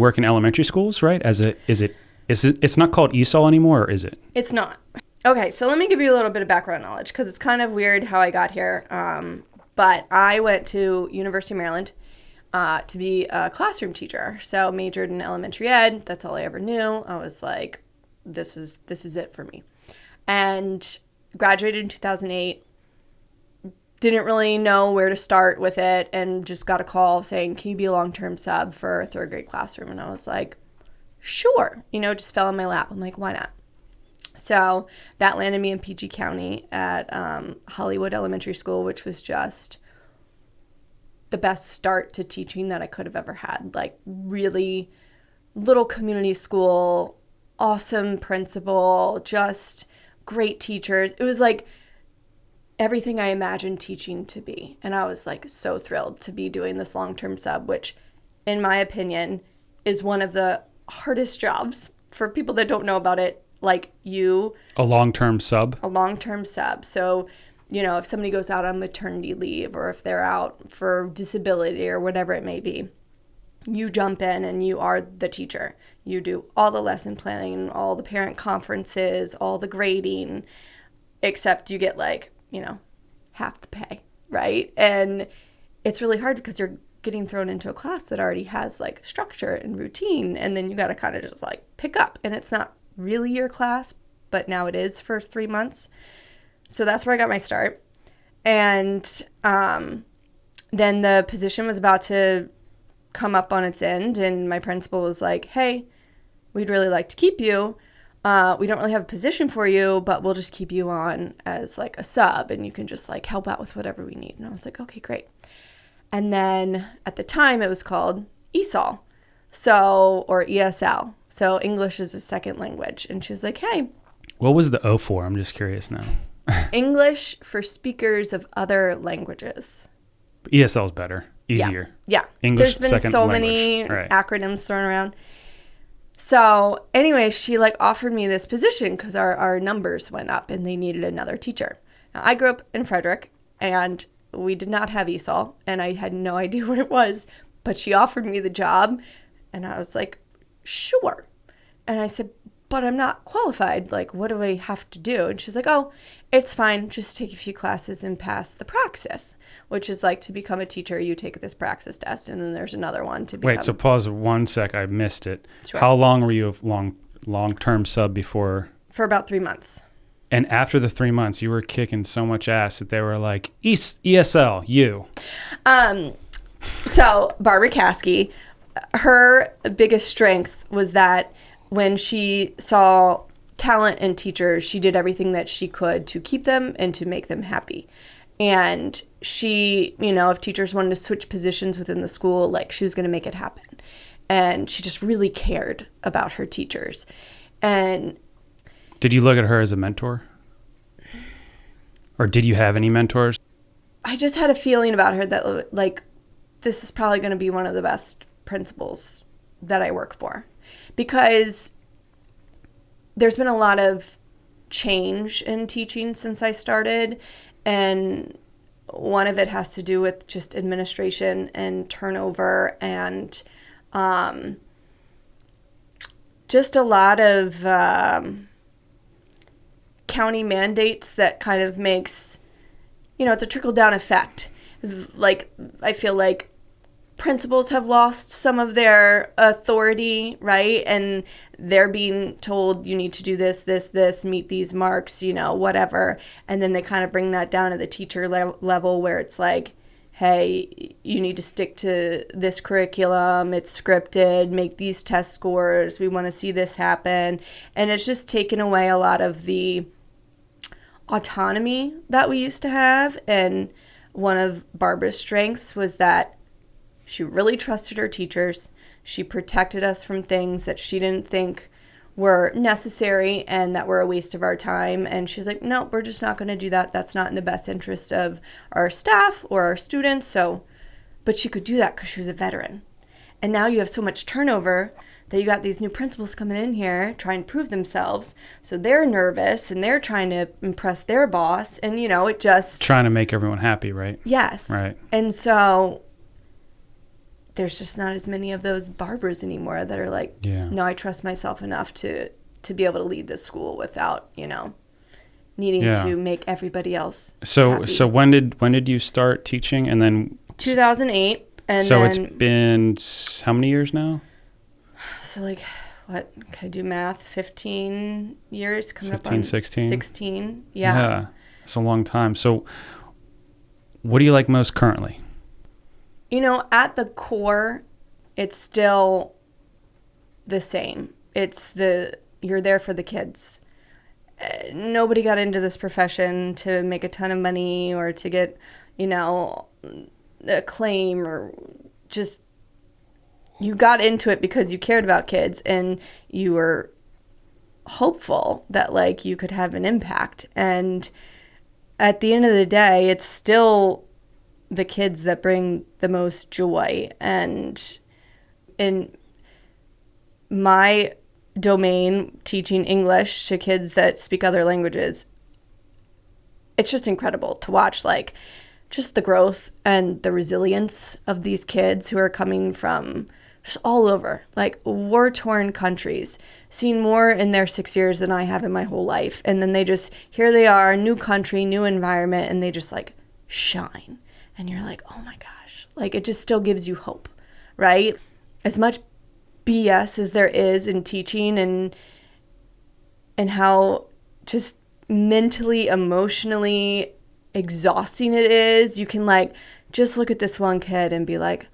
work in elementary schools, right? It's not called ESOL anymore, or is it? It's not. Okay, so let me give you a little bit of background knowledge because it's kind of weird how I got here. But I went to University of Maryland to be a classroom teacher. So majored in elementary ed. That's all I ever knew. I was like, this is it for me. And graduated in 2008. Didn't really know where to start with it and just got a call saying, can you be a long-term sub for a third grade classroom? And I was like, sure. Just fell in my lap. I'm like, why not? So that landed me in PG County at Hollywood Elementary School, which was just the best start to teaching that I could have ever had. Like really little community school, awesome principal, just great teachers. It was like everything I imagined teaching to be. And I was like so thrilled to be doing this long-term sub, which in my opinion is one of the hardest jobs for people that don't know about it. Like you. A long-term sub? A long-term sub. So, if somebody goes out on maternity leave or if they're out for disability or whatever it may be, you jump in and you are the teacher. You do all the lesson planning, all the parent conferences, all the grading, except you get half the pay, right? And it's really hard because you're getting thrown into a class that already has structure and routine, and then you got to kind of just pick up, and it's not really your class, but now it is for 3 months. So that's where I got my start. And then the position was about to come up on its end, and my principal was like, hey, we'd really like to keep you. We don't really have a position for you, but we'll just keep you on as a sub, and you can just help out with whatever we need. And I was like, okay, great. And then at the time it was called ESOL, or ESL. So English is a second language. And she was like, hey. What was the O for? I'm just curious now. English for speakers of other languages. ESL is better, easier. Yeah. English, there's been second so language. many Right. acronyms thrown around. So anyway, she offered me this position because our numbers went up and they needed another teacher. Now, I grew up in Frederick and we did not have ESOL and I had no idea what it was, but she offered me the job and I was like, sure. And I said, but I'm not qualified. What do I have to do? And she's like, oh, it's fine. Just take a few classes and pass the praxis, which is to become a teacher, you take this praxis test, and then there's another one to become. Wait, so pause 1 sec. I missed it. Sure. How long were you a long-term sub before? For about 3 months. And after the 3 months, you were kicking so much ass that they were like, ESL, you. So Barbara Caskey, her biggest strength was that when she saw talent in teachers, she did everything that she could to keep them and to make them happy. And she, if teachers wanted to switch positions within the school, she was going to make it happen. And she just really cared about her teachers. And did you look at her as a mentor? Or did you have any mentors? I just had a feeling about her that, this is probably going to be one of the best principals that I work for. Because there's been a lot of change in teaching since I started, and one of it has to do with just administration and turnover and just a lot of county mandates that kind of makes, it's a trickle-down effect. I feel like principals have lost some of their authority, right? And they're being told you need to do this, meet these marks, whatever. And then they kind of bring that down to the teacher level where it's hey, you need to stick to this curriculum. It's scripted. Make these test scores. We want to see this happen. And it's just taken away a lot of the autonomy that we used to have. And one of Barbara's strengths was that she really trusted her teachers. She protected us from things that she didn't think were necessary and that were a waste of our time. And she's like, no, we're just not going to do that. That's not in the best interest of our staff or our students. But she could do that because she was a veteran. And now you have so much turnover that you got these new principals coming in here trying to prove themselves. So they're nervous and they're trying to impress their boss. And, it just... Trying to make everyone happy, right? Yes. Right. And so there's just not as many of those Barbaras anymore that are like, Yeah. no, I trust myself enough to be able to lead this school without, needing Yeah. to make everybody else So happy. so when did you start teaching? And then 2008, and so then it's been how many years now? so like what, can I do math? 15 years coming 15, up on 16? 16. Yeah. It's a long time. So what do you like most currently? At the core, it's still the same. You're there for the kids. Nobody got into this profession to make a ton of money or to get, acclaim, or just, you got into it because you cared about kids and you were hopeful that like you could have an impact. And at the end of the day, it's still the kids that bring the most joy. And in my domain, teaching English to kids that speak other languages, it's just incredible to watch, like, just the growth and the resilience of these kids who are coming from just all over, like, war-torn countries, seen more in their 6 years than I have in my whole life. And then here they are, new country, new environment, and they just, like, shine. And you're like, oh my gosh, like, it just still gives you hope, right? As much BS as there is in teaching and how just mentally, emotionally exhausting it is, you can like just look at this one kid and be like,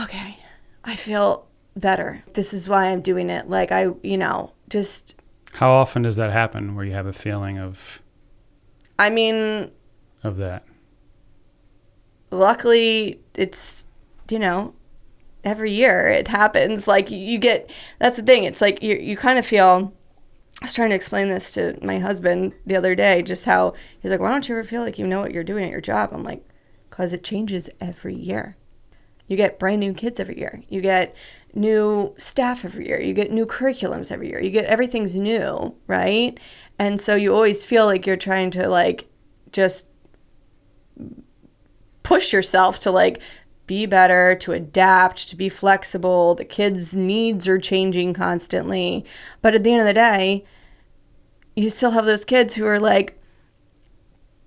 okay, I feel better. This is why I'm doing it. Like, just. How often does that happen where you have a feeling of that? Luckily, it's, every year it happens. Like, that's the thing. It's like you kind of feel, I was trying to explain this to my husband the other day, just how he's like, why don't you ever feel like you know what you're doing at your job? I'm like, because it changes every year. You get brand new kids every year. You get new staff every year. You get new curriculums every year. Everything's new, right? And so you always feel like you're trying to like just push yourself to like be better, to adapt, to be flexible. The kids' needs are changing constantly. But at the end of the day, you still have those kids who are like,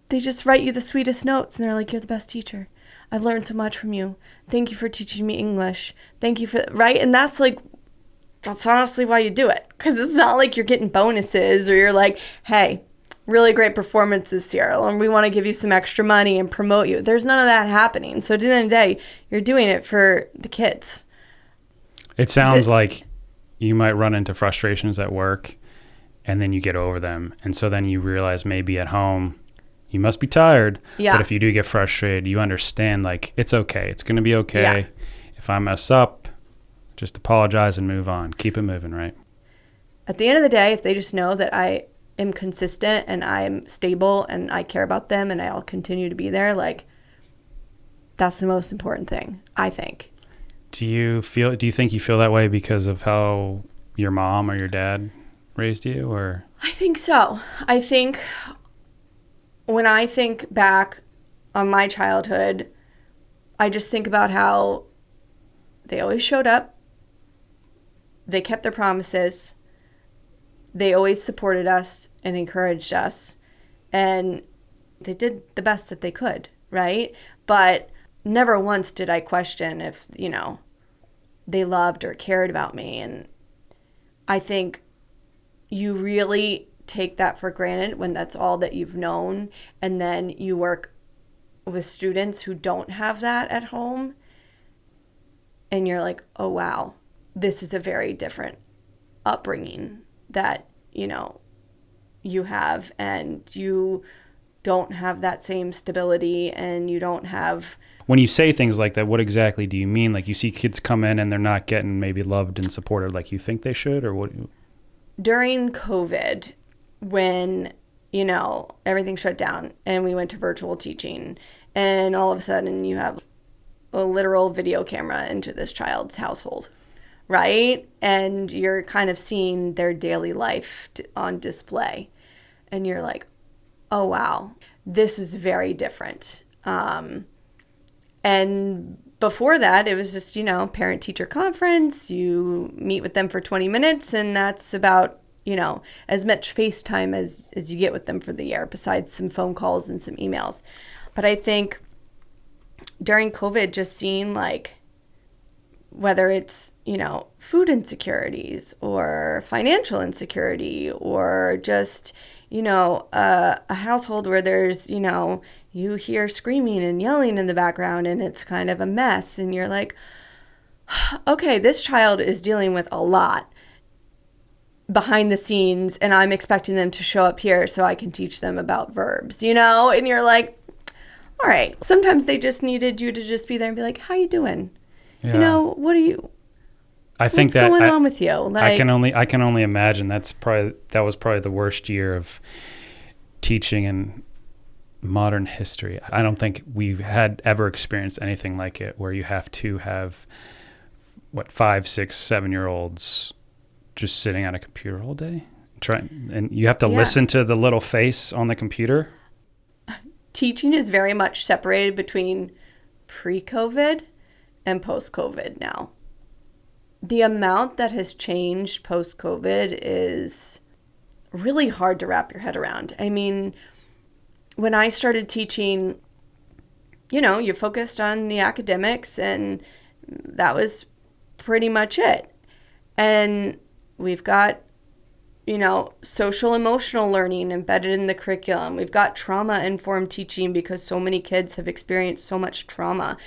they just write you the sweetest notes and they're like, you're the best teacher. I've learned so much from you. Thank you for teaching me English. Thank you for, right? And that's honestly why you do it. Because it's not like you're getting bonuses or you're like, hey, really great performance this year, and we want to give you some extra money and promote you. There's none of that happening. So at the end of the day, you're doing it for the kids. It sounds like you might run into frustrations at work and then you get over them. And so then you realize maybe at home you must be tired. Yeah. But if you do get frustrated, you understand like it's okay. It's going to be okay. Yeah. If I mess up, just apologize and move on. Keep it moving, right? At the end of the day, if they just know that I am consistent and I'm stable and I care about them and I'll continue to be there, like, that's the most important thing, I think. Do you think you feel that way because of how your mom or your dad raised you, or? I think so. I think when I think back on my childhood, I just think about how they always showed up. They kept their promises. They always supported us and encouraged us. And they did the best that they could, right? But never once did I question if, they loved or cared about me. And I think you really take that for granted when that's all that you've known. And then you work with students who don't have that at home. And you're like, oh, wow, this is a very different upbringing that, you have, and you don't have that same stability, and you don't have. When you say things like that, what exactly do you mean? Like, you see kids come in and they're not getting maybe loved and supported like you think they should, or what? During COVID, when, everything shut down and we went to virtual teaching, and all of a sudden you have a literal video camera into this child's household, right? And you're kind of seeing their daily life on display. And you're like, oh, wow, this is very different. And before that, it was just, parent-teacher conference. You meet with them for 20 minutes, and that's about, as much FaceTime as you get with them for the year, besides some phone calls and some emails. But I think during COVID, just seeing, like, whether it's, food insecurities or financial insecurity or just, a household where there's, you hear screaming and yelling in the background and it's kind of a mess. And you're like, okay, this child is dealing with a lot behind the scenes and I'm expecting them to show up here so I can teach them about verbs, and you're like, all right, sometimes they just needed you to just be there and be like, how you doing? Yeah. What are you, I think what's going on with you? Like, I can only imagine that was probably the worst year of teaching in modern history. I don't think we've had ever experienced anything like it, where you have to have 5, 6, 7-year-olds just sitting at a computer all day, and you have to listen to the little face on the computer. Teaching is very much separated between pre-COVID and post-COVID now. The amount that has changed post-COVID is really hard to wrap your head around. I mean, when I started teaching, you focused on the academics and that was pretty much it. And we've got, social emotional learning embedded in the curriculum. We've got trauma-informed teaching because so many kids have experienced so much trauma.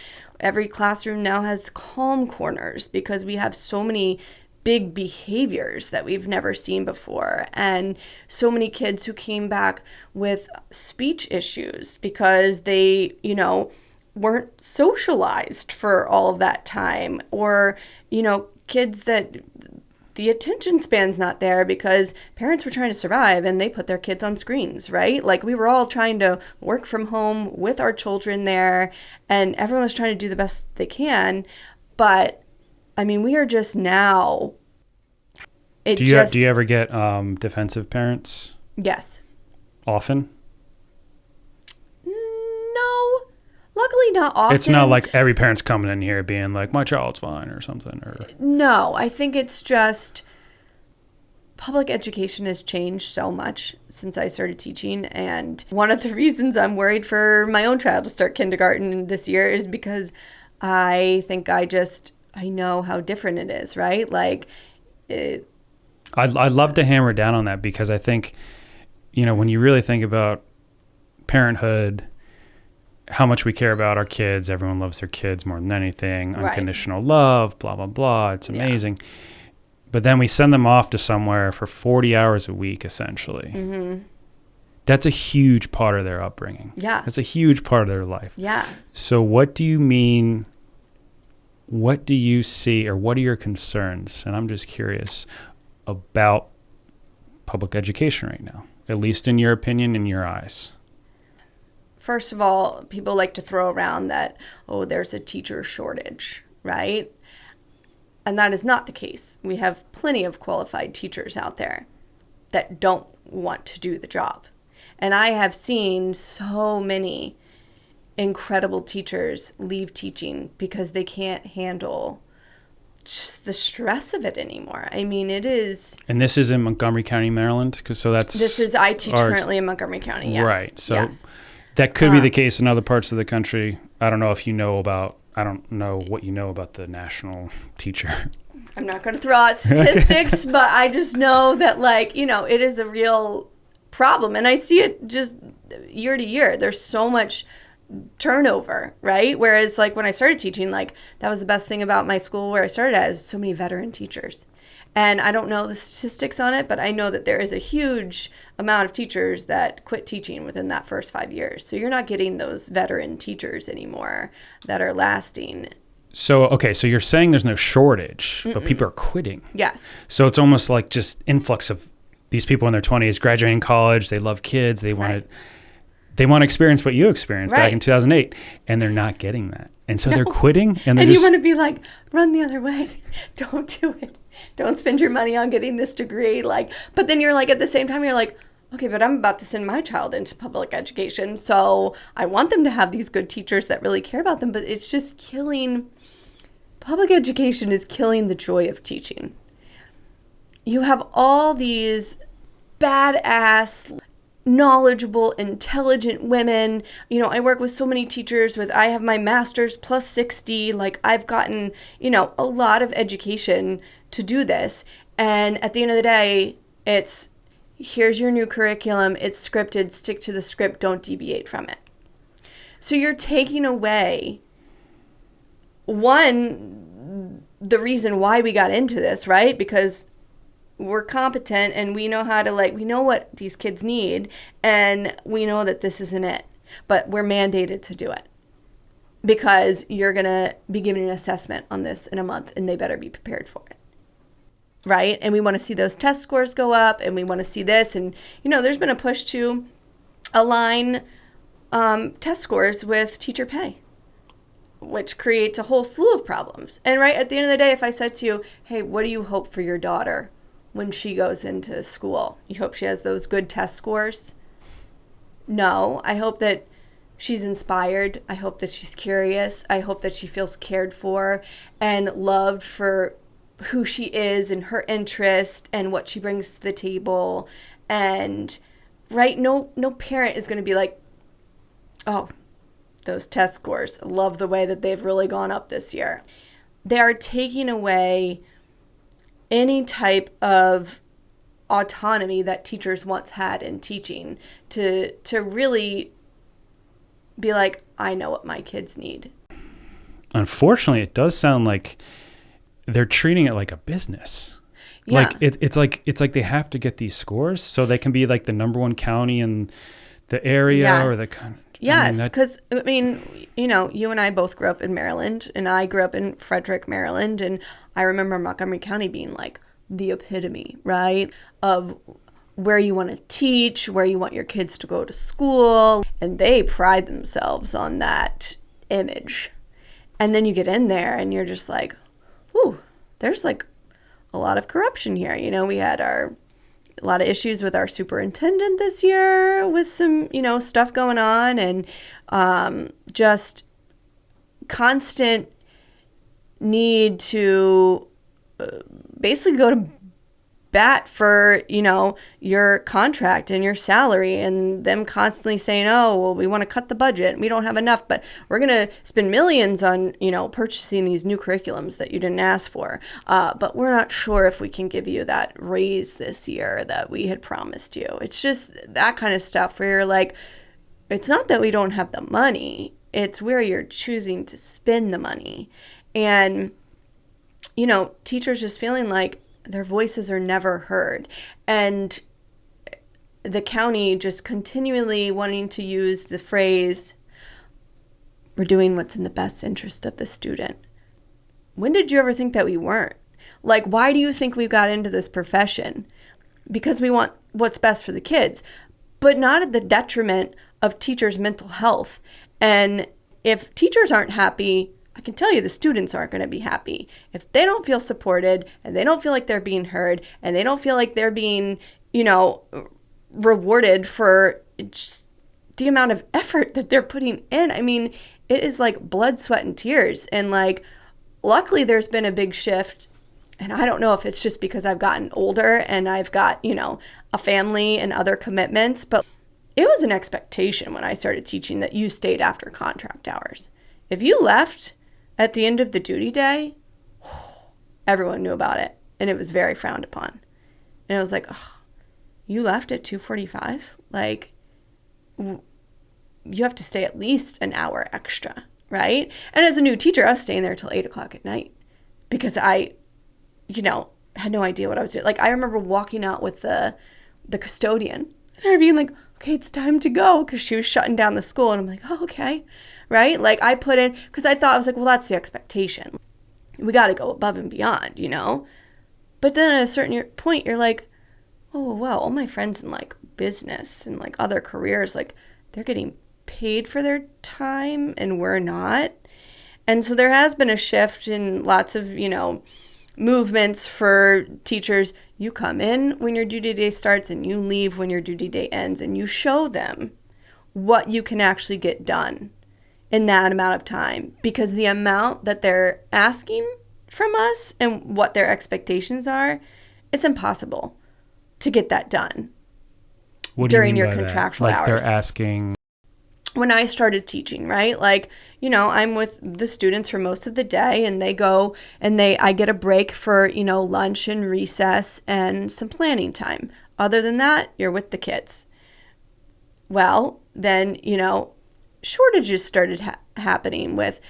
Every classroom now has calm corners because we have so many big behaviors that we've never seen before. And so many kids who came back with speech issues because they, weren't socialized for all of that time. Or, kids that the attention span's not there because parents were trying to survive and they put their kids on screens, right? Like, we were all trying to work from home with our children there and everyone was trying to do the best they can. But I mean, we are just now. Do you ever get defensive parents? Yes. Often? No. Luckily not often. It's not like every parent's coming in here being like, my child's fine or something. Or no, I think it's just public education has changed so much since I started teaching. And one of the reasons I'm worried for my own child to start kindergarten this year is because I think I know how different it is, right? Like, I'd love to hammer down on that because I think, when you really think about parenthood, how much we care about our kids, everyone loves their kids more than anything, right. Unconditional love, blah, blah, blah. It's amazing. Yeah. But then we send them off to somewhere for 40 hours a week, essentially. Mm-hmm. That's a huge part of their upbringing. Yeah. That's a huge part of their life. Yeah. So what do you mean? What do you see, or what are your concerns? And I'm just curious about public education right now, at least in your opinion, in your eyes. First of all, people like to throw around that, there's a teacher shortage, right? And that is not the case. We have plenty of qualified teachers out there that don't want to do the job. And I have seen so many incredible teachers leave teaching because they can't handle just the stress of it anymore. I mean, it is. And this is in Montgomery County, Maryland? I teach currently in Montgomery County, yes. Right. So yes. That could be the case in other parts of the country. I don't know what you know about the national teacher. I'm not going to throw out statistics, but I just know that, it is a real problem. And I see it just year to year. There's so much turnover, right? Whereas, when I started teaching, that was the best thing about my school where I started at, is so many veteran teachers. And I don't know the statistics on it, but I know that there is a huge amount of teachers that quit teaching within that first 5 years. So you're not getting those veteran teachers anymore that are lasting. So you're saying there's no shortage, but people are quitting. Yes. So it's almost like just influx of these people in their 20s graduating college. They love kids. They want to experience what you experienced back in 2008, and they're not getting that. And so they're quitting. And you want to be like, run the other way. Don't do it. Don't spend your money on getting this degree. But then you're at the same time, you're like, okay, but I'm about to send my child into public education. So I want them to have these good teachers that really care about them, but it's just killing, public education is killing the joy of teaching. You have all these badass, knowledgeable, intelligent women. You know, I work with so many teachers I have my master's plus 60. Like, I've gotten, a lot of education to do this. And at the end of the day, it's, here's your new curriculum. It's scripted. Stick to the script. Don't deviate from it. So you're taking away, the reason why we got into this, right? Because we're competent and we know how to, we know what these kids need, and we know that this isn't it, but we're mandated to do it because you're going to be given an assessment on this in a month and they better be prepared for it. Right? And we want to see those test scores go up, and we want to see this. And, there's been a push to align test scores with teacher pay, which creates a whole slew of problems. And right at the end of the day, if I said to you, hey, what do you hope for your daughter when she goes into school? You hope she has those good test scores? No, I hope that she's inspired. I hope that she's curious. I hope that she feels cared for and loved for who she is and her interest and what she brings to the table. And right, no parent is going to be like, oh, those test scores, love the way that they've really gone up this year. They are taking away any type of autonomy that teachers once had in teaching to really be like, I know what my kids need. Unfortunately, it does sound like they're treating it like a business. Yeah. Like it's like they have to get these scores so they can be like the number one county in the area. Yes. Or the country. Yes, because, you and I both grew up in Maryland, and I grew up in Frederick, Maryland, and I remember Montgomery County being like the epitome, right, of where you want to teach, where you want your kids to go to school, and they pride themselves on that image. And then you get in there, and you're just like, ooh, there's like a lot of corruption here. We had a lot of issues with our superintendent this year with some, stuff going on, and just constant need to basically go to bat for, your contract and your salary, and them constantly saying, oh, well, we want to cut the budget. We don't have enough, but we're going to spend millions on, purchasing these new curriculums that you didn't ask for. But we're not sure if we can give you that raise this year that we had promised you. It's just that kind of stuff where you're like, it's not that we don't have the money. It's where you're choosing to spend the money. And, teachers just feeling like their voices are never heard. And the county just continually wanting to use the phrase, we're doing what's in the best interest of the student. When did you ever think that we weren't? Like, why do you think we got into this profession? Because we want what's best for the kids, but not at the detriment of teachers' mental health. And if teachers aren't happy, I can tell you the students aren't going to be happy. If they don't feel supported and they don't feel like they're being heard and they don't feel like they're being, rewarded for just the amount of effort that they're putting in. I mean, it is like blood, sweat, and tears. And luckily there's been a big shift. And I don't know if it's just because I've gotten older and I've got, a family and other commitments, but it was an expectation when I started teaching that you stayed after contract hours. If you left at the end of the duty day, everyone knew about it, and it was very frowned upon. And I was like, oh, you left at 2:45? You have to stay at least an hour extra, right? And as a new teacher, I was staying there till 8 o'clock at night because I, had no idea what I was doing. I remember walking out with the custodian and her being like, okay, it's time to go, because she was shutting down the school. And I'm like, oh, okay. Right? I put in, because I thought, well, that's the expectation. We got to go above and beyond, But then at a certain point, you're like, oh, wow, all my friends in business and other careers, they're getting paid for their time and we're not. And so there has been a shift in lots of, movements for teachers. You come in when your duty day starts and you leave when your duty day ends, and you show them what you can actually get done in that amount of time, because the amount that they're asking from us and what their expectations are, it's impossible to get that done during your contractual hours. Like they're asking. When I started teaching, right? Like, I'm with the students for most of the day, and they go and I get a break for, lunch and recess and some planning time. Other than that, you're with the kids. Well, then, shortages started happening with,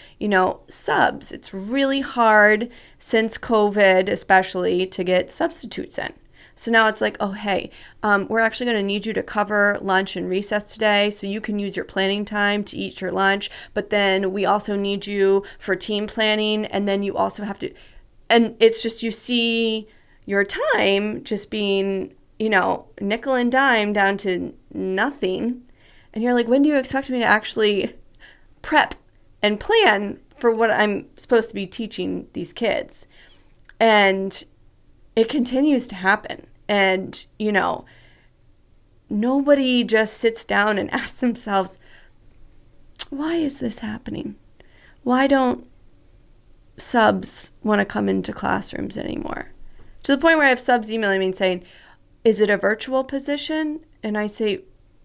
subs. It's really hard since COVID, especially, to get substitutes in. So now it's like, oh, hey, we're actually going to need you to cover lunch and recess today so you can use your planning time to eat your lunch. But then we also need you for team planning. And then you also have to, and it's just, you see your time just being, nickel and dime down to nothing. And you're like, when do you expect me to actually prep and plan for what I'm supposed to be teaching these kids? And it continues to happen. And, nobody just sits down and asks themselves, why is this happening? Why don't subs want to come into classrooms anymore? To the point where I have subs emailing me and saying, is it a virtual position? And I say,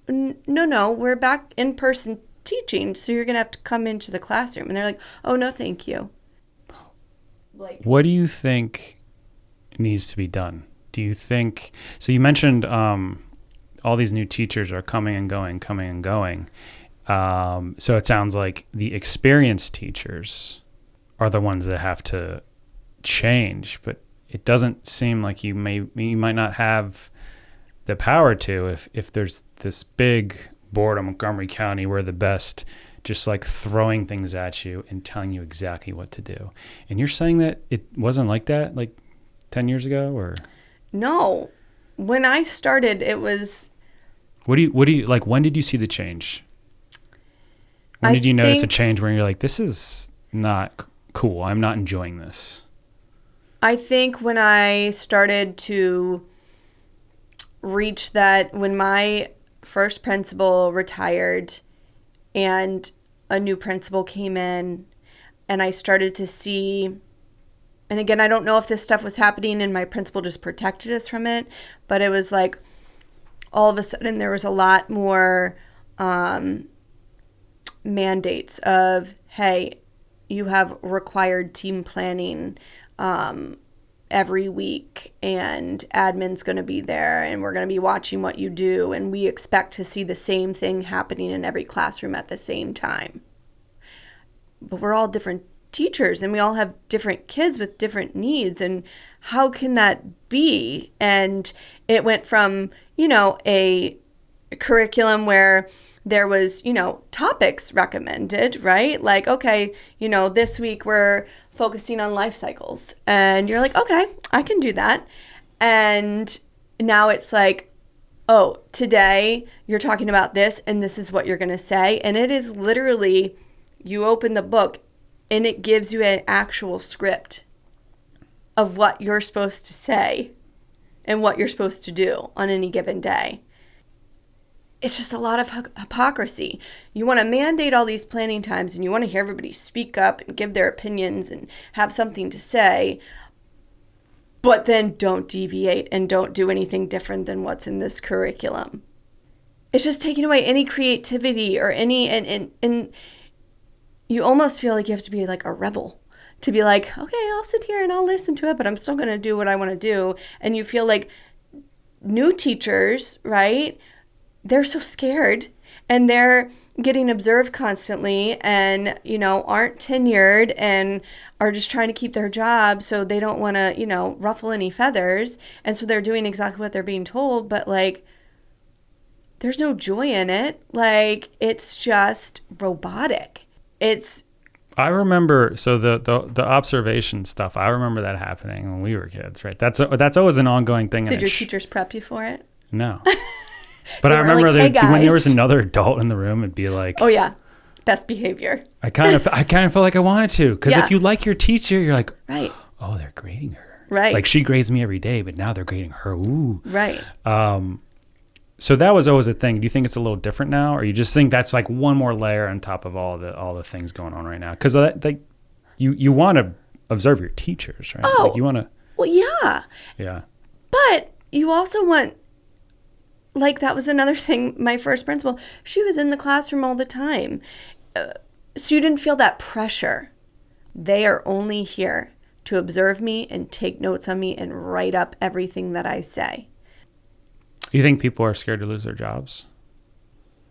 no, we're back in person teaching, so you're going to have to come into the classroom. And they're like, oh, no, thank you. What do you think needs to be done? Do you think, so you mentioned all these new teachers are coming and going. So it sounds like the experienced teachers are the ones that have to change, but it doesn't seem like you might not have the power to if there's this big board in Montgomery County, we're the best, just like throwing things at you and telling you exactly what to do. And you're saying that it wasn't like that like 10 years ago, or? No. When I started, it was. What do you like? When did you see the change? When did you notice a change where you're like, this is not cool. I'm not enjoying this. I think when I started to reach that, when my first principal retired and a new principal came in, and I started to see, and again, I don't know if this stuff was happening and my principal just protected us from it, but it was like all of a sudden there was a lot more mandates of, hey, you have required team planning every week, and admin's going to be there, and we're going to be watching what you do, and we expect to see the same thing happening in every classroom at the same time. But we're all different teachers, and we all have different kids with different needs, and how can that be? And it went from, a curriculum where there was, topics recommended, right? Like, okay, this week we're focusing on life cycles. And you're like, okay, I can do that. And now it's like, oh, today you're talking about this and this is what you're going to say. And it is literally, you open the book and it gives you an actual script of what you're supposed to say and what you're supposed to do on any given day. It's just a lot of hypocrisy. You want to mandate all these planning times and you want to hear everybody speak up and give their opinions and have something to say, but then don't deviate and don't do anything different than what's in this curriculum. It's just taking away any creativity or any, and you almost feel like you have to be like a rebel to be like, okay, I'll sit here and I'll listen to it, but I'm still going to do what I want to do. And you feel like new teachers, right? They're so scared and they're getting observed constantly and, aren't tenured and are just trying to keep their job. So they don't want to, ruffle any feathers. And so they're doing exactly what they're being told. But like, there's no joy in it. Like, it's just robotic. I remember, so the observation stuff, I remember that happening when we were kids, right? That's always an ongoing thing. Did your teachers prep you for it? No. But I remember like, hey, when there was another adult in the room, it'd be like, oh yeah, best behavior. I kind of felt like I wanted to, because if you like your teacher, you're like, right. Oh, they're grading her. Right. Like she grades me every day, but now they're grading her. Ooh. Right. So that was always a thing. Do you think it's a little different now, or you just think that's like one more layer on top of all the things going on right now? Because like you want to observe your teachers, right? Oh, like you want to. Well, yeah. Yeah. But you also want, like, that was another thing. My first principal, she was in the classroom all the time. So you didn't feel that pressure. They are only here to observe me and take notes on me and write up everything that I say. You think people are scared to lose their jobs?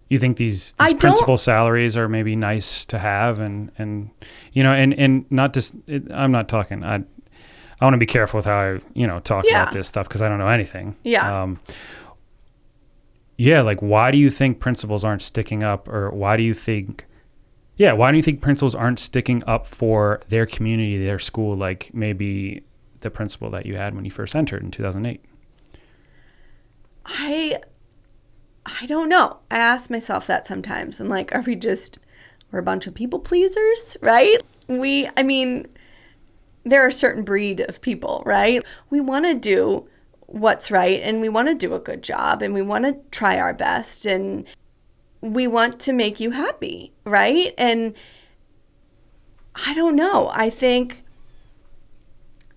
You think these principal salaries are maybe nice to have and you know, and not just, I'm not talking, I want to be careful with how I, talk about this stuff because I don't know anything. Yeah. Like why do you think principals aren't sticking up, or why do you think principals aren't sticking up for their community, their school, like maybe the principal that you had when you first entered in 2008? I don't know. I ask myself that sometimes. I'm like, we're a bunch of people pleasers, right? There are a certain breed of people, right? We want to do what's right, and we want to do a good job, and we want to try our best, and we want to make you happy, right? And I don't know. I think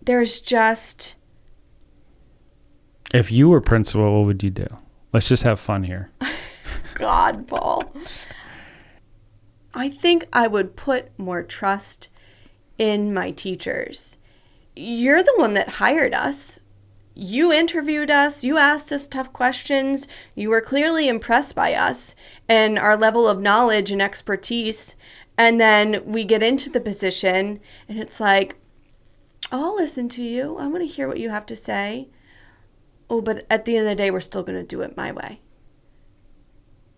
there's just... If you were principal, what would you do? Let's just have fun here. God, Paul. I think I would put more trust in my teachers. You're the one that hired us. You interviewed us. You asked us tough questions. You were clearly impressed by us and our level of knowledge and expertise. And then we get into the position and it's like, I'll listen to you. I want to hear what you have to say. Oh, but at the end of the day, we're still going to do it my way.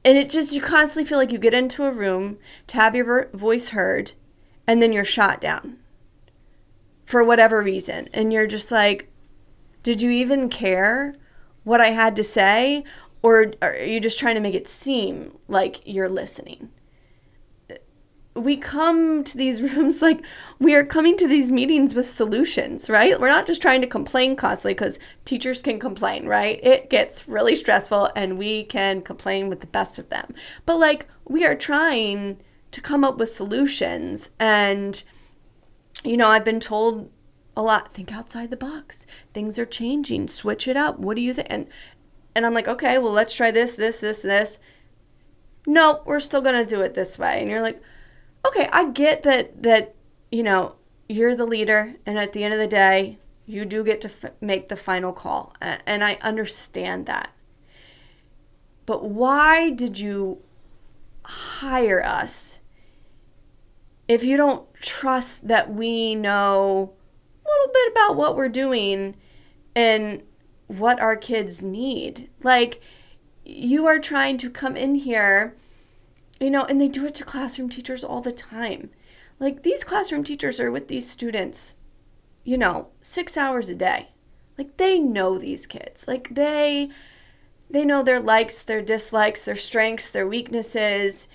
And you constantly feel like you get into a room to have your voice heard, and then you're shot down for whatever reason. And you're just like, did you even care what I had to say? Or are you just trying to make it seem like you're listening? We come to these rooms like we are coming to these meetings with solutions, right? We're not just trying to complain constantly, because teachers can complain, right? It gets really stressful and we can complain with the best of them. But like we are trying to come up with solutions, and I've been told a lot, think outside the box. Things are changing. Switch it up. What do you think? And I'm like, okay, well, let's try this. No, we're still going to do it this way. And you're like, okay, I get that you're the leader, and at the end of the day, you do get to make the final call, and I understand that. But why did you hire us if you don't trust that we know a little bit about what we're doing and what our kids need? Like, you are trying to come in here, and they do it to classroom teachers all the time. Like, these classroom teachers are with these students, 6 hours a day. Like, they know these kids. Like, they know their likes, their dislikes, their strengths, their weaknesses.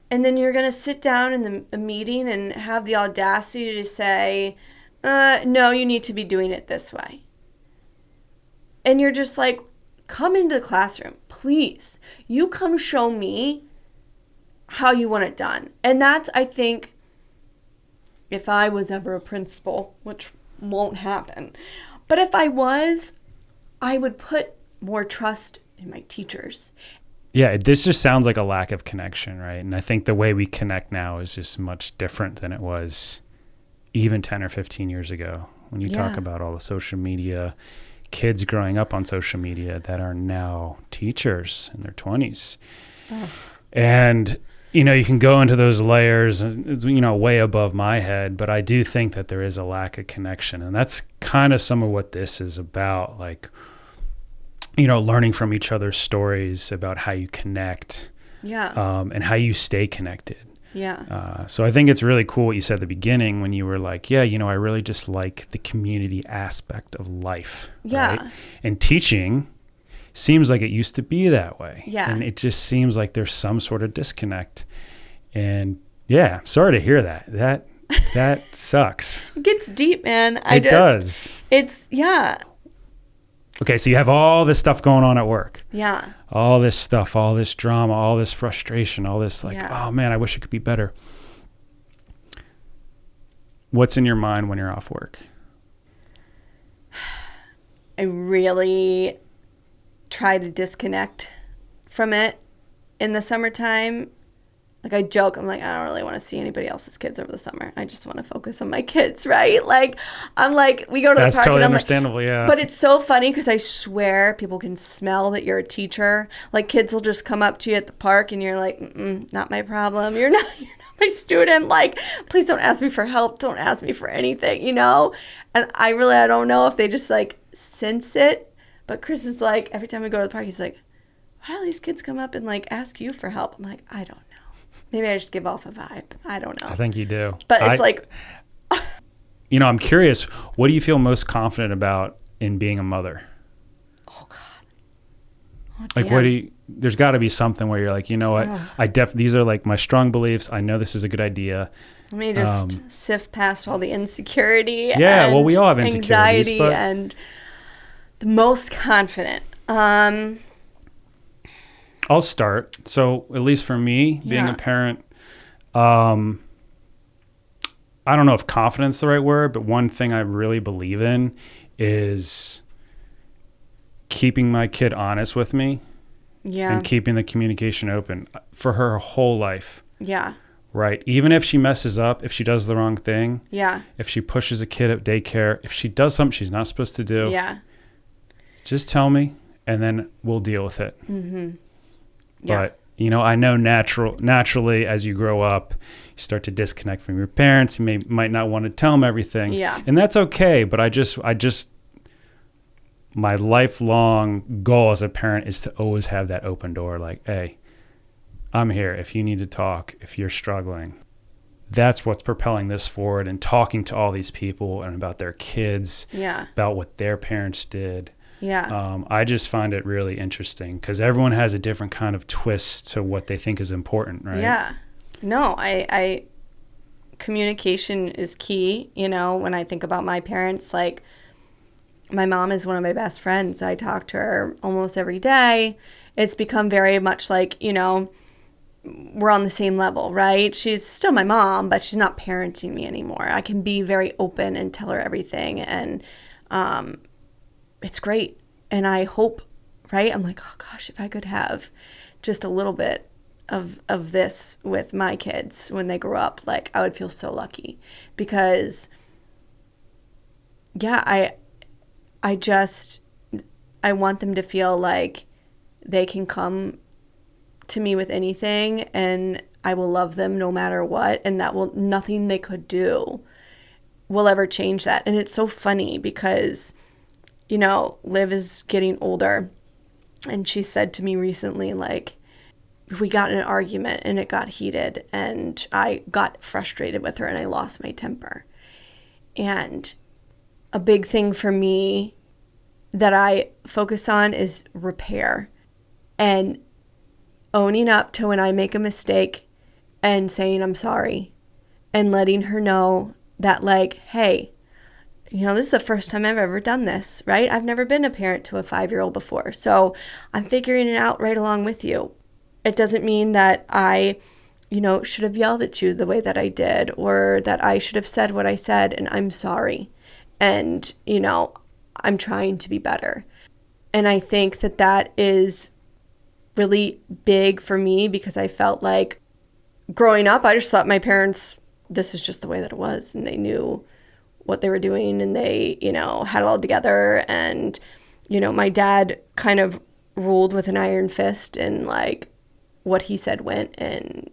And then you're going to sit down in a meeting and have the audacity to say, no, you need to be doing it this way. And you're just like, come into the classroom, please. You come show me how you want it done. And that's, I think, if I was ever a principal, which won't happen, but if I was, I would put more trust in my teachers. Yeah, this just sounds like a lack of connection, right? And I think the way we connect now is just much different than it was even 10 or 15 years ago. When you talk about all the social media, kids growing up on social media that are now teachers in their 20s. Ugh. And you can go into those layers, way above my head, but I do think that there is a lack of connection. And that's kind of some of what this is about, like, learning from each other's stories about how you connect, and how you stay connected. Yeah. So I think it's really cool what you said at the beginning when you were like, I really just like the community aspect of life. Yeah. Right? And teaching seems like it used to be that way. Yeah. And it just seems like there's some sort of disconnect. And sorry to hear that. That sucks. It gets deep, man. It does. Yeah. Okay, so you have all this stuff going on at work. Yeah. All this stuff, all this drama, all this frustration, all this Yeah. oh man, I wish it could be better. What's in your mind when you're off work? I really try to disconnect from it in the summertime. Like, I joke, I'm like, I don't really want to see anybody else's kids over the summer. I just want to focus on my kids, right? Like, I'm like, we go to the park. That's totally and I'm understandable, like, yeah. But it's so funny because I swear people can smell that you're a teacher. Like, kids will just come up to you at the park and you're like, not my problem. You're not my student. Like, please don't ask me for help. Don't ask me for anything, you know? And I don't know if they just like sense it. But Chris is like, every time we go to the park, he's like, why do these kids come up and like ask you for help? I'm like, I don't know. Maybe I just give off a vibe. I don't know. I think you do. But it's like... I'm curious, what do you feel most confident about in being a mother? Oh, God. Like, there's got to be something where you're like, you know what? These are like my strong beliefs. I know this is a good idea. Let me just sift past all the insecurity. Yeah, well, we all have insecurities. Anxiety and the most confident. I'll start. So at least for me, being a parent, I don't know if confidence is the right word, but one thing I really believe in is keeping my kid honest with me and keeping the communication open for her whole life. Yeah. Right. Even if she messes up, if she does the wrong thing, if she pushes a kid at daycare, if she does something she's not supposed to do, just tell me and then we'll deal with it. Mm-hmm. But, I know naturally as you grow up, you start to disconnect from your parents. You might not want to tell them everything. Yeah. And that's okay. But I just, my lifelong goal as a parent is to always have that open door. Like, hey, I'm here. If you need to talk, if you're struggling, that's what's propelling this forward, and talking to all these people and about their kids, about what their parents did. Yeah. I just find it really interesting because everyone has a different kind of twist to what they think is important, right? Yeah. No, I communication is key. When I think about my parents, like, my mom is one of my best friends. I talk to her almost every day. It's become very much like, we're on the same level, right? She's still my mom, but she's not parenting me anymore. I can be very open and tell her everything. And, it's great. And I hope, right? I'm like, oh gosh, if I could have just a little bit of this with my kids when they grow up, like, I would feel so lucky. Because I want them to feel like they can come to me with anything and I will love them no matter what, and nothing they could do will ever change that. And it's so funny because Liv is getting older, and she said to me recently, like, we got in an argument and it got heated and I got frustrated with her and I lost my temper. And a big thing for me that I focus on is repair and owning up to when I make a mistake and saying I'm sorry and letting her know that, like, hey, this is the first time I've ever done this, right? I've never been a parent to a 5-year-old before. So I'm figuring it out right along with you. It doesn't mean that I, should have yelled at you the way that I did, or that I should have said what I said, and I'm sorry. And, I'm trying to be better. And I think that is really big for me because I felt like growing up, I just thought my parents, this is just the way that it was. And they knew what they were doing and they, had it all together. And, my dad kind of ruled with an iron fist, and like what he said went, and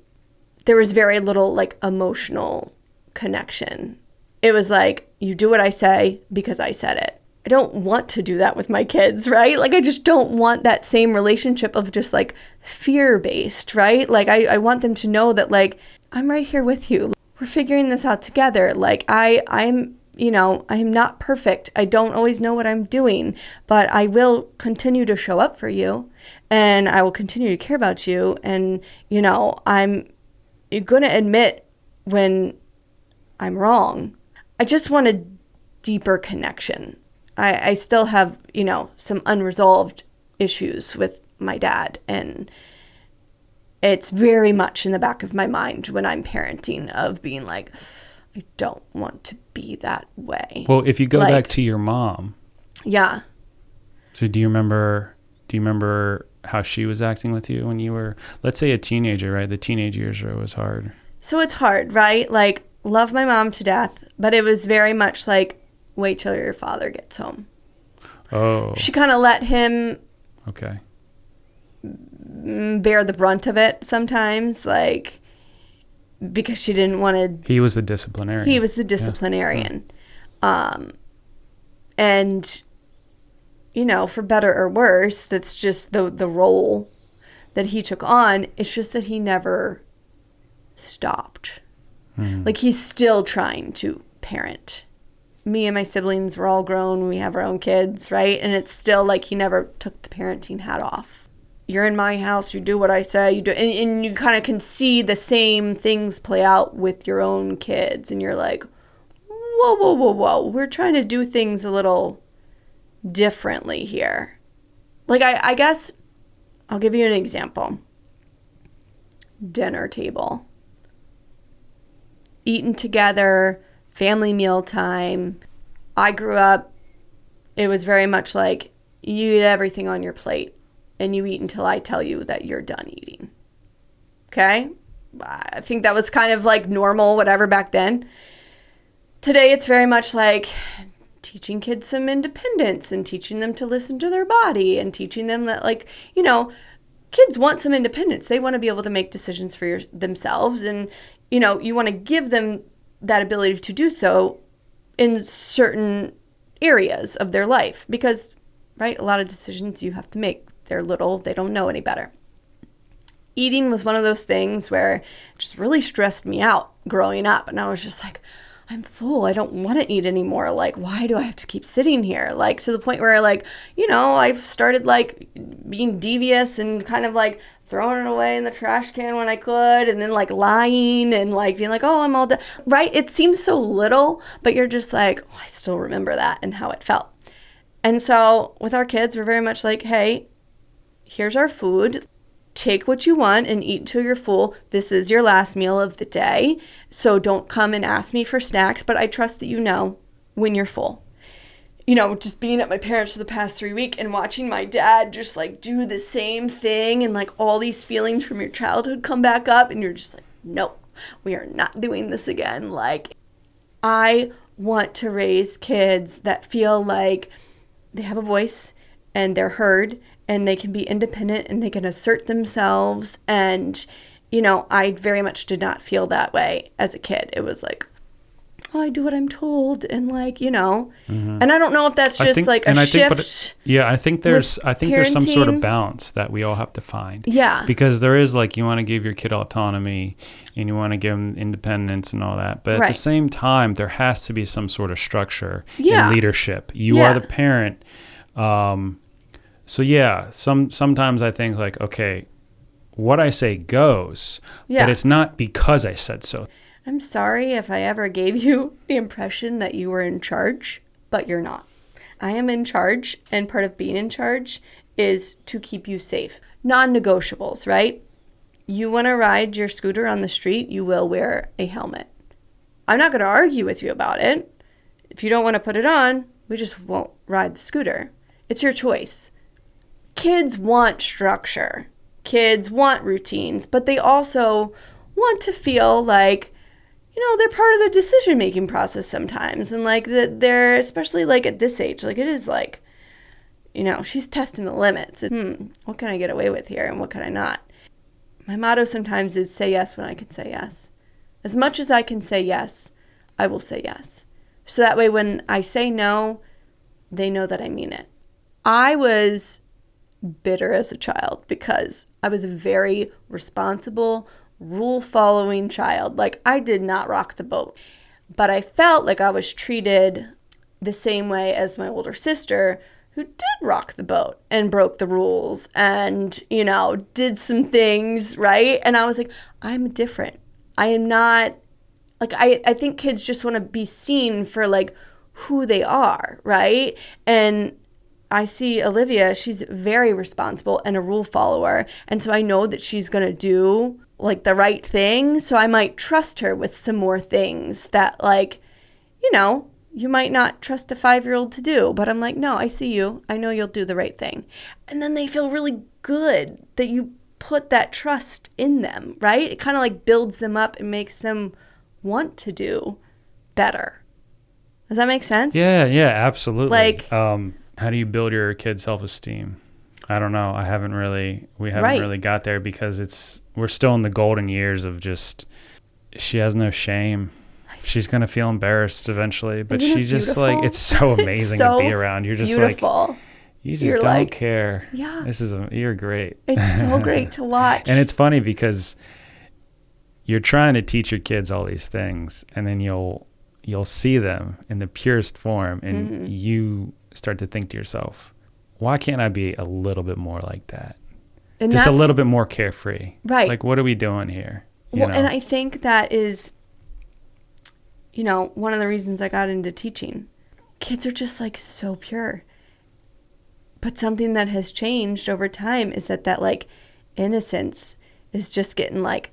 there was very little like emotional connection. It was like, you do what I say because I said it. I don't want to do that with my kids, right? Like, I just don't want that same relationship of just like fear-based, right? Like, I want them to know that, like, I'm right here with you. We're figuring this out together. Like, I'm I am not perfect. I don't always know what I'm doing, but I will continue to show up for you, and I will continue to care about you. And, I'm going to admit when I'm wrong. I just want a deeper connection. I still have, some unresolved issues with my dad, and it's very much in the back of my mind when I'm parenting of being like, I don't want to be that way. Well, if you go back to your mom. Yeah. So do you remember how she was acting with you when you were, let's say, a teenager, right? The teenage years are always hard. So it's hard, right? Like, love my mom to death, but it was very much like, wait till your father gets home. Oh. She kind of let him bear the brunt of it sometimes, like, because she didn't want to. He was the disciplinarian. Yeah. And, for better or worse, that's just the role that he took on. It's just that he never stopped. Like, he's still trying to parent. Me and my siblings were all grown. We have our own kids, right? And it's still like he never took the parenting hat off. You're in my house. You do what I say. You do, and you kind of can see the same things play out with your own kids. And you're like, whoa, whoa, whoa, whoa. We're trying to do things a little differently here. Like, I guess I'll give you an example. Dinner table. Eating together, family meal time. I grew up, it was very much like you eat everything on your plate and you eat until I tell you that you're done eating. Okay? I think that was kind of like normal, whatever, back then. Today, it's very much like teaching kids some independence and teaching them to listen to their body and teaching them that, like, kids want some independence. They want to be able to make decisions for themselves, and, you want to give them that ability to do so in certain areas of their life because, right, a lot of decisions you have to make. They're little. They don't know any better. Eating was one of those things where it just really stressed me out growing up. And I was just like, I'm full. I don't want to eat anymore. Like, why do I have to keep sitting here? Like, to the point where, like, I've started, like, being devious and kind of, like, throwing it away in the trash can when I could, and then, like, lying and, like, being like, oh, I'm all done. Right? It seems so little, but you're just like, oh, I still remember that and how it felt. And so with our kids, we're very much like, hey, here's our food. Take what you want and eat till you're full. This is your last meal of the day. So don't come and ask me for snacks, but I trust that you know when you're full. Just being at my parents' for the past 3 weeks and watching my dad just, like, do the same thing and, like, all these feelings from your childhood come back up and you're just like, no, we are not doing this again. Like, I want to raise kids that feel like they have a voice and they're heard and they can be independent and they can assert themselves. And, I very much did not feel that way as a kid. It was like, oh, I do what I'm told. And, like, and I don't know if that's just shift. I think there's some sort of balance that we all have to find. Yeah. Because there is, like, you want to give your kid autonomy and you want to give them independence and all that. But at the same time, there has to be some sort of structure in leadership. You are the parent. Sometimes I think, like, okay, what I say goes, but it's not because I said so. I'm sorry if I ever gave you the impression that you were in charge, but you're not. I am in charge, and part of being in charge is to keep you safe. Non-negotiables, right? You want to ride your scooter on the street, you will wear a helmet. I'm not going to argue with you about it. If you don't want to put it on, we just won't ride the scooter. It's your choice. Kids want structure. Kids want routines, but they also want to feel like, they're part of the decision-making process sometimes. And, like, that they're, especially, like, at this age, like, it is like, she's testing the limits. What can I get away with here and what can I not? My motto sometimes is say yes when I can say yes. As much as I can say yes, I will say yes. So that way when I say no, they know that I mean it. I was bitter as a child because I was a very responsible, rule-following child. Like, I did not rock the boat. But I felt like I was treated the same way as my older sister, who did rock the boat and broke the rules and, did some things, right? And I was like, I'm different. I am not like, I think kids just want to be seen for, like, who they are, right? And I see Olivia, she's very responsible and a rule follower. And so I know that she's going to do, like, the right thing. So I might trust her with some more things that, like, you know, you might not trust a 5-year-old to do. But I'm like, no, I see you. I know you'll do the right thing. And then they feel really good that you put that trust in them, right? It kind of like builds them up and makes them want to do better. Does that make sense? Yeah, absolutely. Like, how do you build your kid's self-esteem? I don't know. We haven't really got there because we're still in the golden years of just, she has no shame. She's going to feel embarrassed eventually, but she just beautiful? Like, it's so amazing to be around. You're just beautiful. Like, you're don't like, care. Yeah. You're great. It's so great to watch. And it's funny because you're trying to teach your kids all these things, and then you'll see them in the purest form, and you start to think to yourself, why can't I be a little bit more like that? And just a little bit more carefree. Right. Like, what are we doing here? Well, and I think that is, one of the reasons I got into teaching. Kids are just, like, so pure. But something that has changed over time is that like, innocence is just getting, like,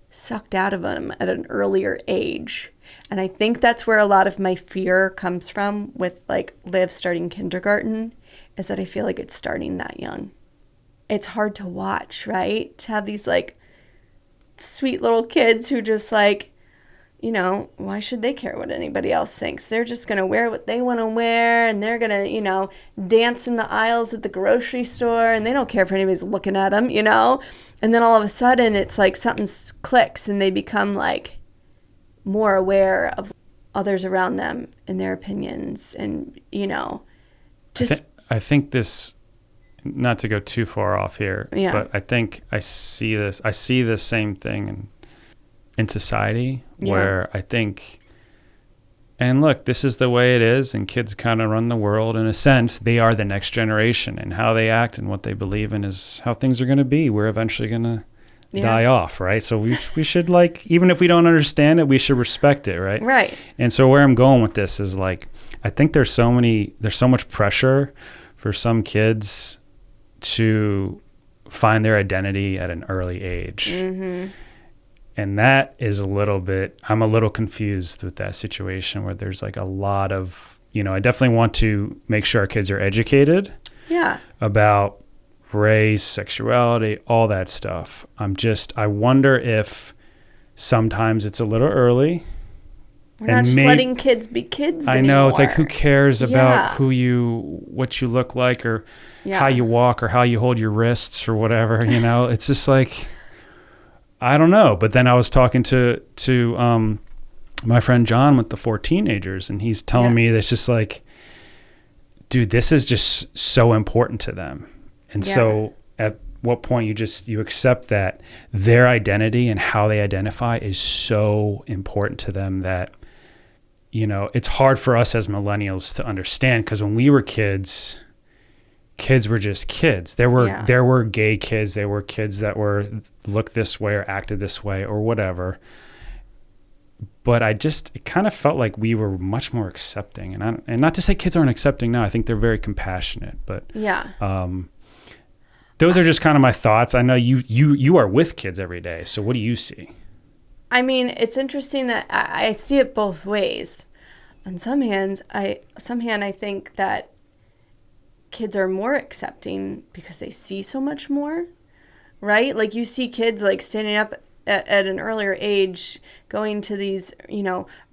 sucked out of them at an earlier age. And I think that's where a lot of my fear comes from with, like, Liv starting kindergarten, is that I feel like it's starting that young. It's hard to watch, right? To have these, like, sweet little kids who just, like, why should they care what anybody else thinks? They're just going to wear what they want to wear, and they're going to, dance in the aisles at the grocery store, and they don't care if anybody's looking at them, And then all of a sudden, it's like something clicks, and they become, like, more aware of others around them and their opinions, and, just... I think this, not to go too far off here, but I think I see the same thing in society where I think, and look, this is the way it is, and kids kind of run the world in a sense. They are the next generation, and how they act and what they believe in is how things are going to be. We're eventually going to die off, right? So we should, like, even if we don't understand it, we should respect it, right? Right. And so where I'm going with this is, like, I think there's so much pressure for some kids to find their identity at an early age. Mm-hmm. And that is I'm a little confused with that situation where there's, like, a lot of, I definitely want to make sure our kids are educated about race, sexuality, all that stuff. I wonder if sometimes it's a little early. We're not just letting kids be kids anymore. I know. It's like, who cares about what you look like, or how you walk, or how you hold your wrists, or whatever, It's just like, I don't know. But then I was talking to my friend John with the 4 teenagers, and he's telling me that's just like, dude, this is just so important to them. And so at what point you accept that their identity and how they identify is so important to them that, it's hard for us as millennials to understand, because when we were kids were just kids. There were gay kids. There were kids that looked this way or acted this way or whatever. But it kind of felt like we were much more accepting. And not to say kids aren't accepting now. I think they're very compassionate. But those are just kind of my thoughts. I know you are with kids every day. So what do you see? I mean, it's interesting that I see it both ways. On some hand, I think that kids are more accepting because they see so much more, right? Like, you see kids, like, standing up at an earlier age, going to these,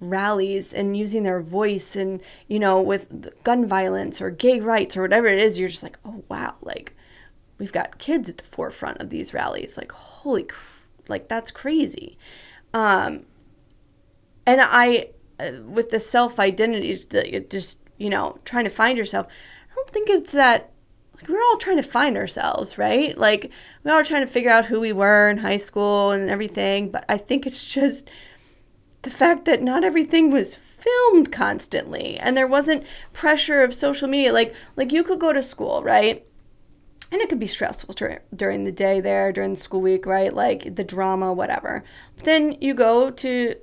rallies and using their voice, and, with gun violence or gay rights or whatever it is. You're just like, oh, wow, like, we've got kids at the forefront of these rallies. Like, holy, like, that's crazy. And with the self-identity, just, trying to find yourself, I don't think it's that, like, we're all trying to find ourselves, right? Like, we all are trying to figure out who we were in high school and everything, but I think it's just the fact that not everything was filmed constantly, and there wasn't pressure of social media. Like you could go to school, right? And it could be stressful during the day there, during the school week, right? Like, the drama, whatever. But then you go to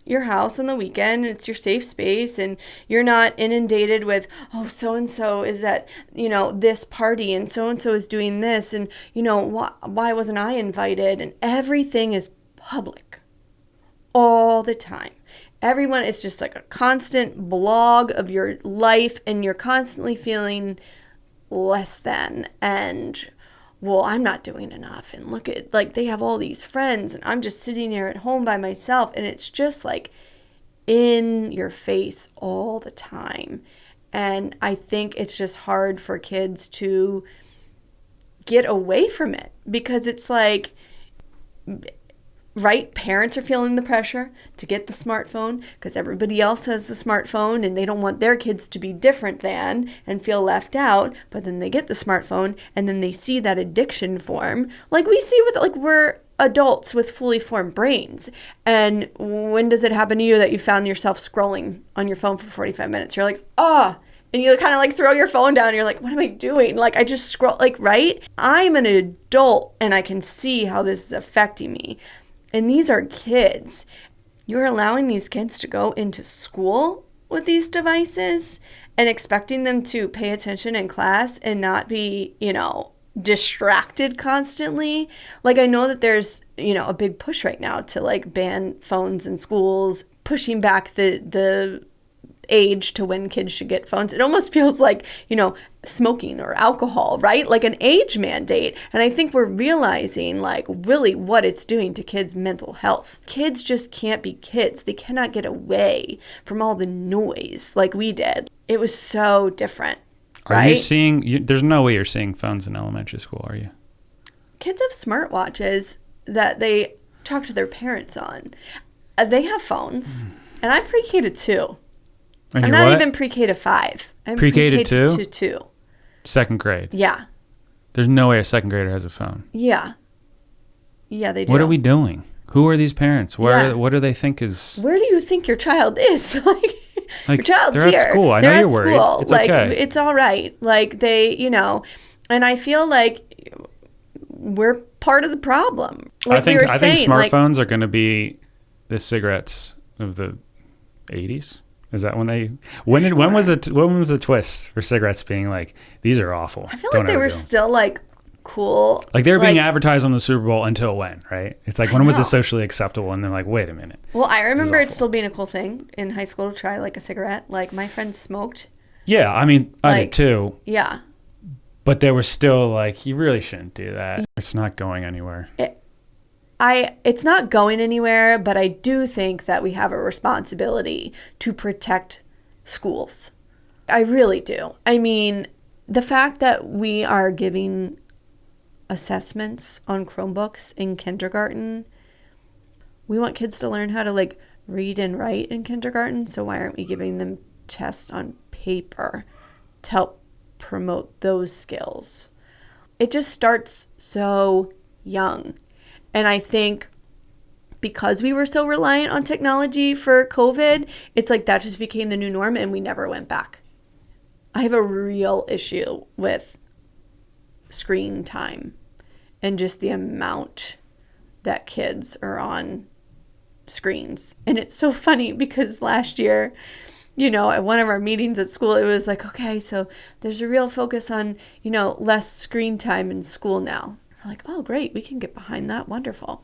your house on the weekend. It's your safe space, and you're not inundated with, oh, so-and-so is at, this party, and so-and-so is doing this, and, why wasn't I invited? And everything is public all the time. Everyone, it's just like a constant blog of your life, and you're constantly feeling less than, and well, I'm not doing enough, and look at, like, they have all these friends and I'm just sitting here at home by myself, and it's just like in your face all the time. And I think it's just hard for kids to get away from it, because it's like, right, parents are feeling the pressure to get the smartphone because everybody else has the smartphone, and they don't want their kids to be different than and feel left out. But then they get the smartphone, and then they see that addiction form, like we see with, like, we're adults with fully formed brains. And when does it happen to you that you found yourself scrolling on your phone for 45 minutes? You're like, and you kind of like throw your phone down and you're like, what am I doing? Like, I just scroll, like, right? I'm an adult and I can see how this is affecting me. And these are kids. You're allowing these kids to go into school with these devices and expecting them to pay attention in class and not be, distracted constantly. Like, I know that there's, a big push right now to, like, ban phones in schools, pushing back the age to when kids should get phones. It almost feels like, smoking or alcohol, right? Like an age mandate. And I think we're realizing, like, really what it's doing to kids' mental health. Kids just can't be kids. They cannot get away from all the noise like we did. It was so different, right? Are you seeing, there's no way you're seeing phones in elementary school, are you? Kids have smartwatches that they talk to their parents on. They have phones. And I'm pre-K to 2. And I'm not even pre-K to 5. I'm pre-K to 2? to 2. Second grade? Yeah. There's no way a second grader has a phone. Yeah. Yeah, they do. What are we doing? Who are these parents? What do they think is... Where do you think your child is? Your child's they're here. At school. I they're know at you're worried. School. It's like, okay. It's all right. Like, they, and I feel like we're part of the problem. Like I think smartphones are going to be the cigarettes of the 80s. Is that when they when was the twist for cigarettes being like, these are awful? I feel like they were still like cool. Like they were being advertised on the Super Bowl until when, right? It's like, when was it socially acceptable? And they're like, wait a minute. Well, I remember it still being a cool thing in high school to try like a cigarette. Like my friends smoked. Yeah, I mean, I did too. Yeah. But there was still like, you really shouldn't do that. It's not going anywhere. It's not going anywhere, but I do think that we have a responsibility to protect schools. I really do. I mean, the fact that we are giving assessments on Chromebooks in kindergarten, we want kids to learn how to like read and write in kindergarten, so why aren't we giving them tests on paper to help promote those skills? It just starts so young. And I think because we were so reliant on technology for COVID, it's like that just became the new norm and we never went back. I have a real issue with screen time and just the amount that kids are on screens. And it's so funny because last year, at one of our meetings at school, it was like, okay, so there's a real focus on, less screen time in school now. We're like, oh, great, we can get behind that. Wonderful.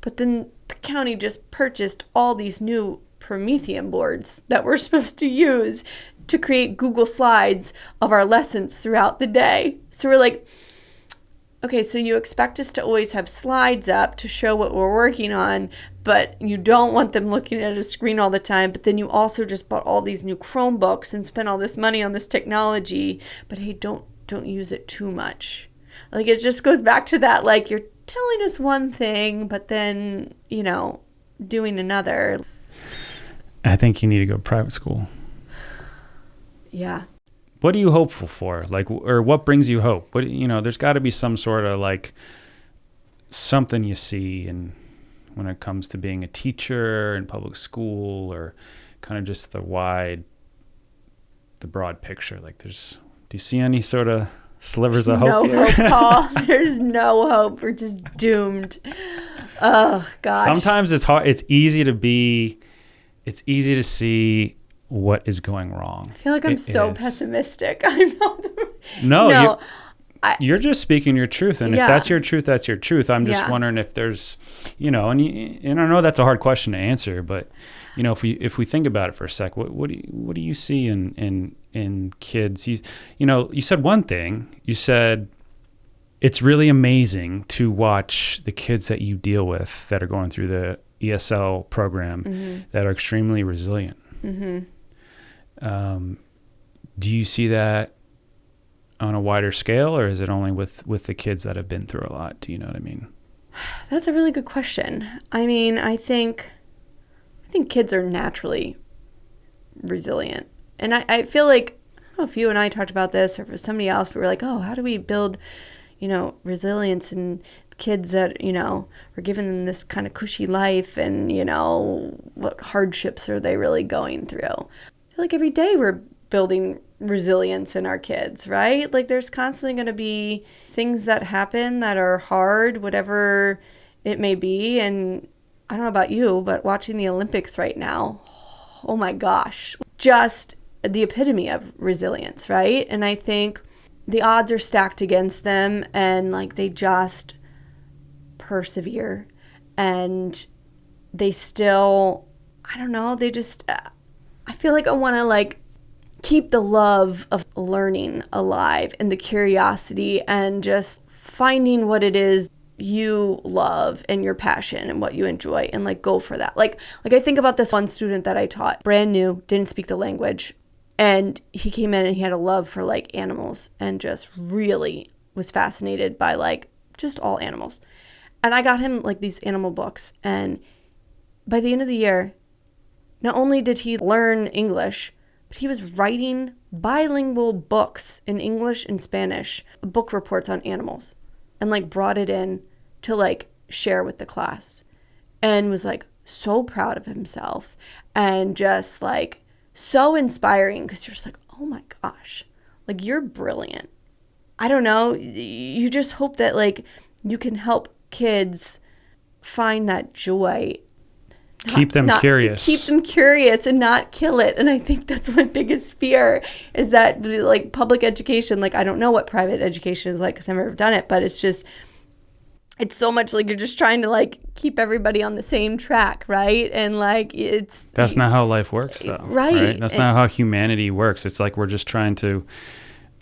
But then the county just purchased all these new Promethean boards that we're supposed to use to create Google Slides of our lessons throughout the day. So we're like, okay, so you expect us to always have slides up to show what we're working on, but you don't want them looking at a screen all the time. But then you also just bought all these new Chromebooks and spent all this money on this technology. But hey, don't use it too much. Like, it just goes back to that, like, you're telling us one thing, but then, doing another. I think you need to go to private school. Yeah. What are you hopeful for? Like, or what brings you hope? There's got to be some sort of, like, something you see when it comes to being a teacher in public school, or kind of just the broad picture. Like, do you see any sort of slivers of hope here? No hope, Paul. There's no hope. We're just doomed. Oh, gosh. Sometimes it's hard. It's easy to be it's easy to see what is going wrong. I feel like I'm so pessimistic. I'm not. No. You're just speaking your truth. And if that's your truth, that's your truth. I'm just wondering if there's, and I know that's a hard question to answer, but, if we think about it for a sec, what do you see in kids? You said one thing. You said it's really amazing to watch the kids that you deal with that are going through the ESL program that are extremely resilient. Do you see that on a wider scale, or is it only with the kids that have been through a lot? Do you know what I mean? That's a really good question. I mean, I think kids are naturally resilient. And I feel like, I don't know if you and I talked about this or if it was somebody else, but we're like, oh, how do we build, resilience in kids that, are giving them this kind of cushy life and, what hardships are they really going through? I feel like every day we're building resilience in our kids, right? Like there's constantly going to be things that happen that are hard, whatever it may be. And I don't know about you, but watching the Olympics right now, oh my gosh, just the epitome of resilience, right? And I think the odds are stacked against them and like they just persevere and they still, I don't know, they just, I feel like I want to like keep the love of learning alive and the curiosity and just finding what it is you love and your passion and what you enjoy and like go for that. Like I think about this one student that I taught, brand new, didn't speak the language. And he came in and he had a love for like animals and just really was fascinated by like just all animals. And I got him like these animal books. And by the end of the year, not only did he learn English, but he was writing bilingual books in English and Spanish, book reports on animals, and like brought it in to like share with the class and was like so proud of himself and just like so inspiring because you're just like, oh my gosh, like you're brilliant. I don't know. You just hope that like you can help kids find that joy. Keep them curious. Keep them curious and not kill it. And I think that's my biggest fear is that like public education, like I don't know what private education is like because I've never done it, but it's just, it's so much like you're just trying to like keep everybody on the same track, right? And like that's not how life works though. Right? That's not how humanity works. It's like we're just trying to,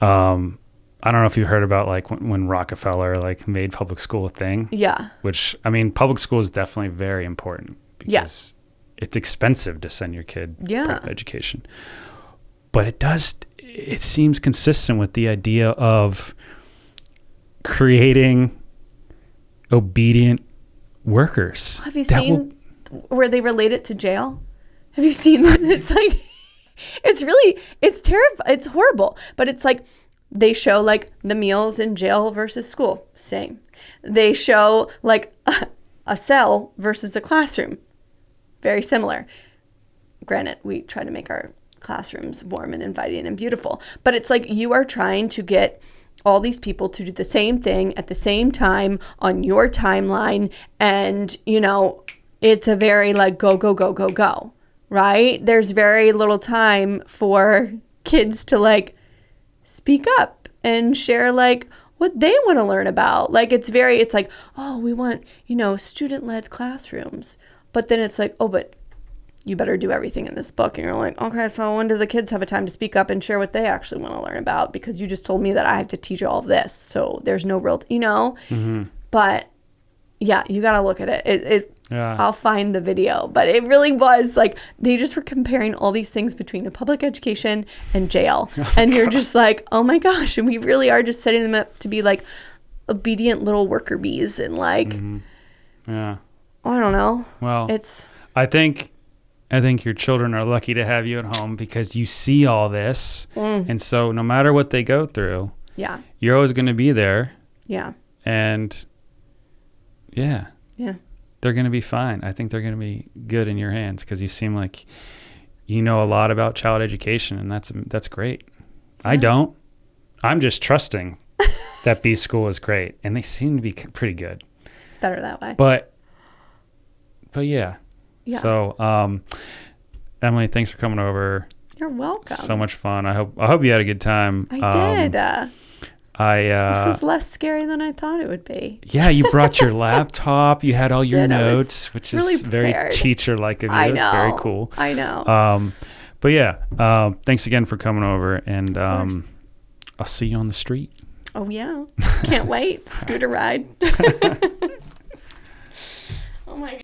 I don't know if you heard about like when Rockefeller like made public school a thing. Yeah. Which, I mean, public school is definitely very important. Because it's expensive to send your kid private education. But it seems consistent with the idea of creating obedient workers. Have you seen where they relate it to jail? Have you seen that? It's like, it's terrible. It's horrible. But it's like, they show like the meals in jail versus school. Same. They show like a cell versus a classroom. Very similar. Granted, we try to make our classrooms warm and inviting and beautiful, but it's like you are trying to get all these people to do the same thing at the same time on your timeline. And, it's a very like go, go, go, go, go, right? There's very little time for kids to like speak up and share like what they want to learn about. Like it's like, oh, we want, student-led classrooms. But then it's like, oh, but you better do everything in this book. And you're like, okay, so when do the kids have a time to speak up and share what they actually want to learn about? Because you just told me that I have to teach all of this. So there's no real, But yeah, you got to look at it. I'll find the video. But it really was like, they just were comparing all these things between a public education and jail. And you're just like, oh my gosh. And we really are just setting them up to be like obedient little worker bees and like, I don't know. Well, I think your children are lucky to have you at home because you see all this. And so no matter what they go through, you're always going to be there. Yeah. And they're going to be fine. I think they're going to be good in your hands because you seem like you know a lot about child education, and that's great. Yeah. I don't. I'm just trusting that B School is great, and they seem to be pretty good. It's better that way. But yeah. So Emily, thanks for coming over. You're welcome. So much fun. I hope you had a good time. I did. This was less scary than I thought it would be. Yeah, you brought your laptop. You had all your notes, which really is very prepared. teacher-like of you. I know. It's very cool. I know. But yeah, thanks again for coming over, and I'll see you on the street. Oh yeah, can't wait. Scooter ride. Oh my God.